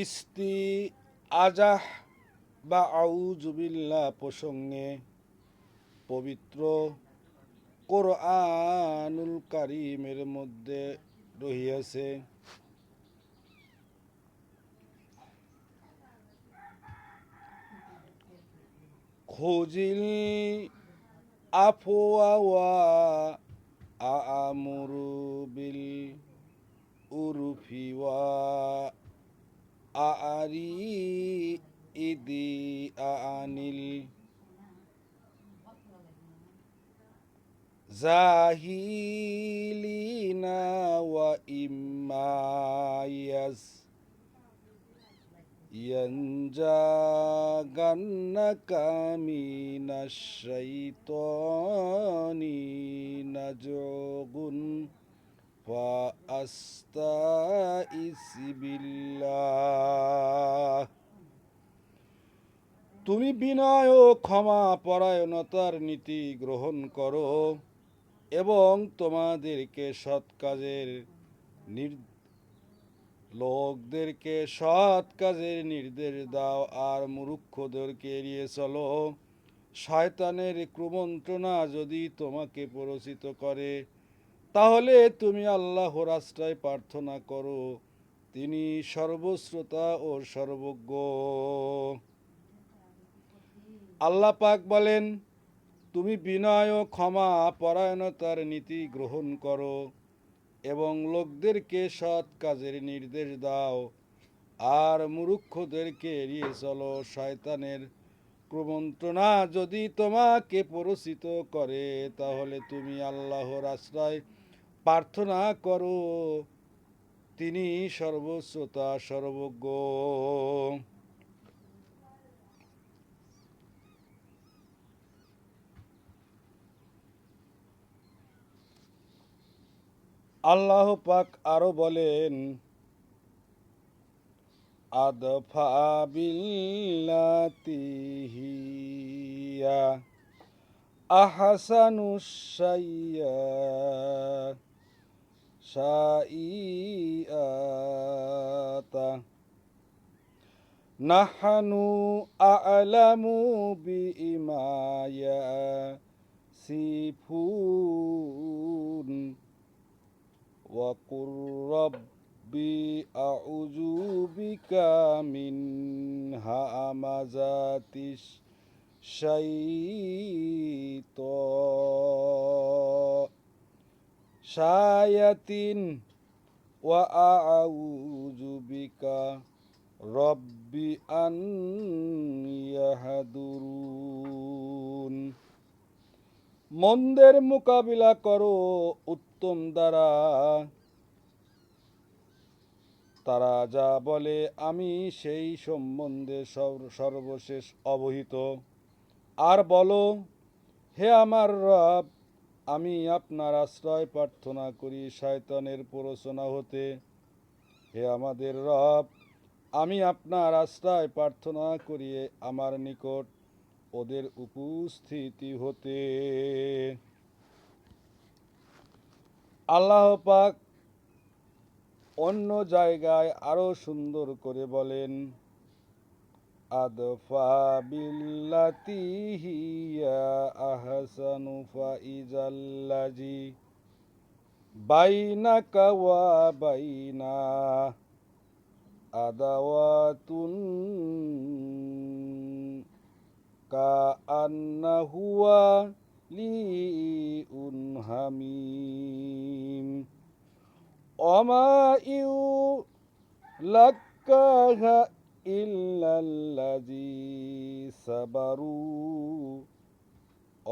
ইস্তি আজাহ বা আউযু বিল্লাহ প্রসঙ্গে পবিত্র কোরআনুল কারীমের মধ্যে রহিয়াছে, খুজিল আফওয়া ওয়া আ'মুরু বিল উরফি ওয়া আ'রিদি আনিল জাহিলিনা ওয়া ইম্মা ইয়ানজাগান্নাকা মিনাশ শাইতানি নাজগুন ফাআস্তাইজ বিল্লাহ। তুমি বিনয় ও ক্ষমা পরায়ণতার নীতি গ্রহণ করো এবং তোমাদেরকে সৎ কাজের লোকদেরকে সৎ কাজের নির্দেশ দাও আর মূর্খদেরকে এড়িয়ে চলো। শয়তানের কুমন্ত্রণা যদি তোমাকে প্ররোচিত করে তাহলে তুমি আল্লাহর আশ্রয় প্রার্থনা করো, তিনি সর্বশ্রোতা ও সর্বজ্ঞ। আল্লাহ পাক বলেন, তুমি বিনয় ও ক্ষমা পরায়ণতার নীতি গ্রহণ করো এবং লোকদেরকে সৎ কাজের নির্দেশ দাও আর মূর্খদেরকে এড়িয়ে চলো। শয়তানের কুমন্ত্রণা যদি তোমাকে প্ররোচিত করে তাহলে তুমি আল্লাহর আশ্রয় প্রার্থনা করো, তিনি সর্বশ্রোতা সর্বজ্ঞ। আল্লাহ পাক আরো বলেন, আদফা বিল্লাতি হিয়া আহসানু শাইআতা নাহনু আ'লামু বিমা ইয়াসিফুন ওয়া কুর রব্বি আউযু বিকা মিন হামাযাতিশ শায়াতিন ওয়া আউযু বিকা রব্বি আন ইয়াহদুরুন। মন্দের মোকাবিলা করো উত্তম দ্বারা, তারা যা বলে আমি সেই সম্বন্ধে সর্বশেষ অবহিত। আর বলো, হে আমার রব, আমি আপনার আশ্রয় প্রার্থনা করি শয়তানের প্ররোচনা হতে। হে আমাদের রব, আমি আপনার আশ্রয় প্রার্থনা করি আমার নিকট ওদের উপস্থিতি হতে। আল্লাহ পাক অন্য জায়গায় আরো সুন্দর করে বলেন, আদফা বিল্লাতি হিয়া আহসানু ফাইজাল্লাজি বাইনাকা ওয়া বাইনা আদাওয়াতুন কাআন্নাহু ওয়ালিউন হামীম ওমা ইউলাক্কাহা ইল্লাল্লাযী সাবারু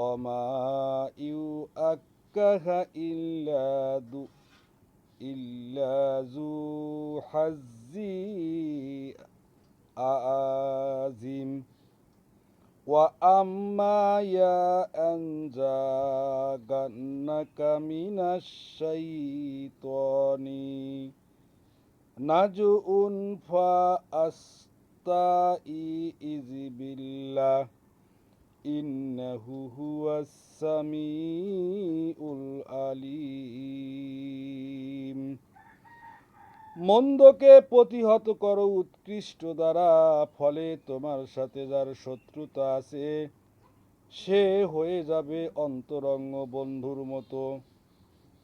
ওমা ইউআক্কাহা ইল্লা যু হাজ্জি আযীম ওয়া আম্মা ইয়ানজাগান্নাকা মিনাশ শাইতানি নাজউন ফাআস্তাইজ বিল্লাহ ইন্নাহু হুয়াস সামিউল আলিম। মন্দকে প্রতিহত করো উৎকৃষ্ট দ্বারা, ফলে তোমার সাথে যার শত্রুতা আছে সে হয়ে যাবে অন্তরঙ্গ বন্ধুর মতো।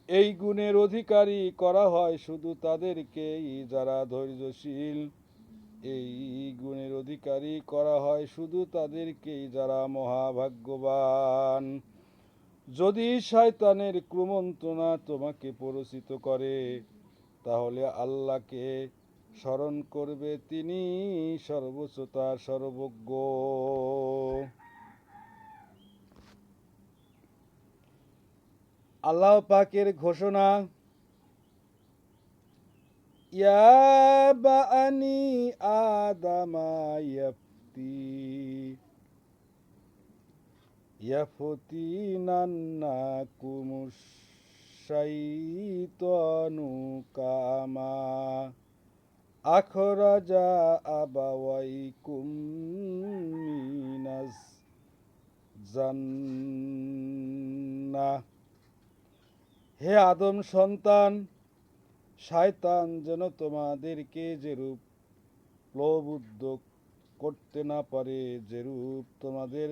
এই গুণের অধিকারী করা হয় শুধু তাদেরকেই যারা ধৈর্যশীল। এই গুণের অধিকারী করা হয় শুধু তাদেরকেই যারা মহাভাগ্যবান। যদি শয়তানের কুমন্ত্রণা তোমাকে পরিচিত করে, তাহলে আল্লাহকে স্মরণ করবে, তিনি সর্বশ্রোতা সর্বজ্ঞ। আল্লাহ পাকের ঘোষণা, ইয়া বানি আদামা ইয়াফতিনান্নাকুমুশ শাইতানু কামা আখরাজা আবাওয়াইকুম মিনাজ জান্নাহ। হে আদম সন্তান, শয়তান যেন তোমাদেরকে যেরূপ প্রবুদ্ধ করতে না পারে, যেরূপ তোমাদের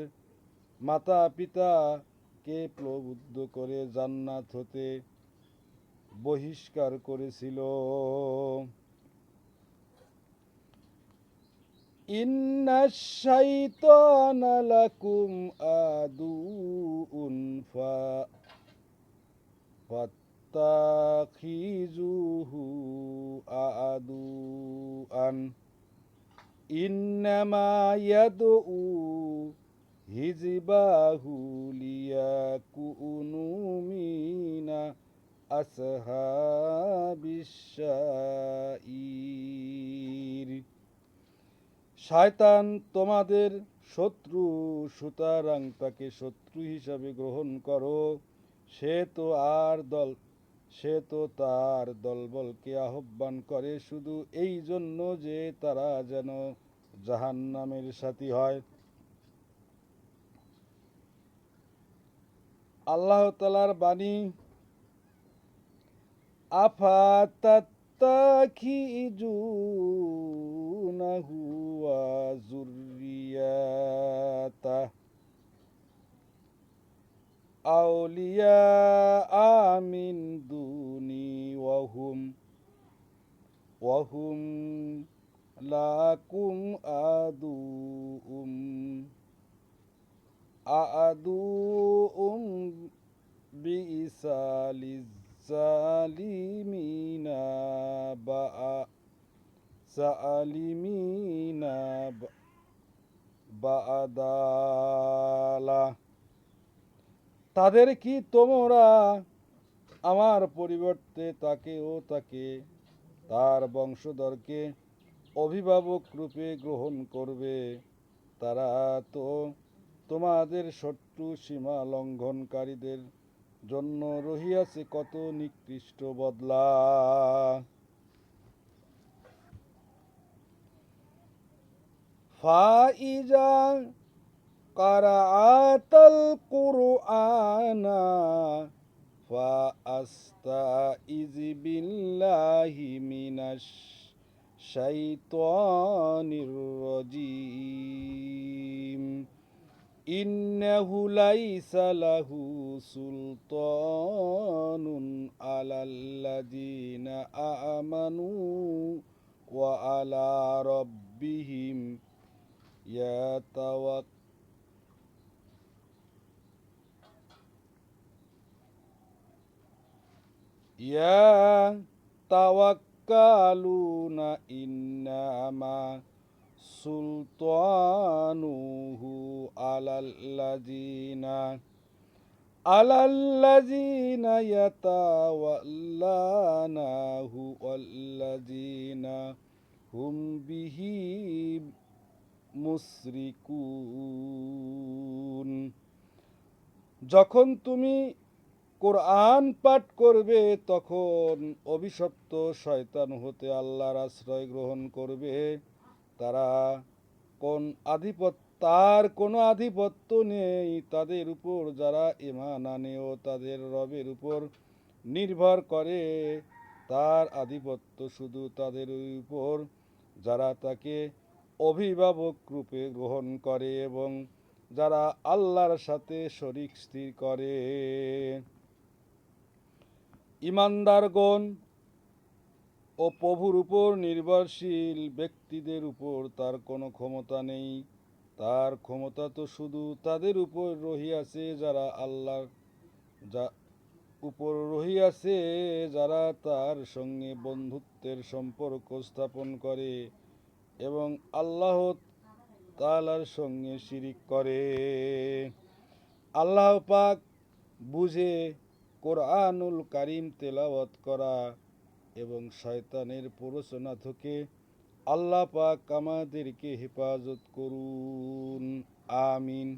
মাতা পিতাকে প্রবুদ্ধ করে জান্নাত হতে বহিষ্কার করেছিল। ইন্নাশ শাইতানা লাকুম আদুউন ফাত্তাখিজুহু আদুআন ইন্নামা ইয়াদউ হিজবাহু লিয়াকুনু মিনা আসহাবিশ শাইর। শয়তান তোমাদের শত্রু, সুতরাং তাকে শত্রু হিসাবে গ্রহণ করো। সে তো তার দলবলকে আহ্বান করে শুধু এই জন্য যে তারা যেন জাহান্নামের সাথী হয়। আল্লাহ তাআলার বাণী, আফাতাত্তাখিজুনাহু ওয়া যুররিয়াতাহু আউলিয়া মিন দুনি ওয়াহুম লাকুম আদুউম বিইসালিজ জালিমিনা বাদালা। তাদের কি তোমরা আমার পরিবর্তে তাকে ও তার বংশধরকে অভিভাবক রূপে গ্রহণ করবে? তারা তো তোমাদের শত্রু, সীমা লঙ্ঘনকারীদের জন্য রহিয়াছে কত নিকৃষ্ট বদলা। ফাইজা কারাআতাল কুরআনা ফাআস্তাইজ বিল্লাহি মিনাশ শাইতানির রাজিম। ইন্নাহু লাইসা লাহু সুলতানুন আলাল্লাযিনা আমানু ওয়া আলা রাব্বিহিম ইয়াতাওয়াক্কালুনা। ইন্নামা সুলতানুহু আলাল্লাযিনা ইয়াতাওয়াল্লানাহু ওয়াল্লাযিনা হুম বিহি মুশরিকুন। যখন তুমি কোরআন পাঠ করবে তখন অভিশপ্ত শয়তান হতে আল্লাহর আশ্রয় গ্রহণ করবে। তার কোনো আধিপত্য নেই তাদের উপর যারা ঈমান আনে ও তাদের রবের উপর নির্ভর করে। তার আধিপত্য শুধু তাদের উপর যারা তাকে অভিভাবক রূপে গ্রহণ করে এবং যারা আল্লাহর সাথে শরিক স্থির করে। ঈমানদারগণ ও প্রভুর উপর নির্ভরশীল ব্যক্তিদের উপর তার কোনো ক্ষমতা নেই। তার ক্ষমতা তো শুধু তাদের উপর রহিয়াছে যারা আল্লাহর উপর রহিয়াছে যারা তার সঙ্গে বন্ধুত্বের সম্পর্ক স্থাপন করে এবং আল্লাহ তাআলার সঙ্গে শিরিক করে। আল্লাহ পাক বুঝে কোরআনুল কারীম তেলাওয়াত করা এবং শয়তানের প্ররোচনা থেকে আল্লাহ পাক আমাদেরকে হেফাজত করুন। আমিন।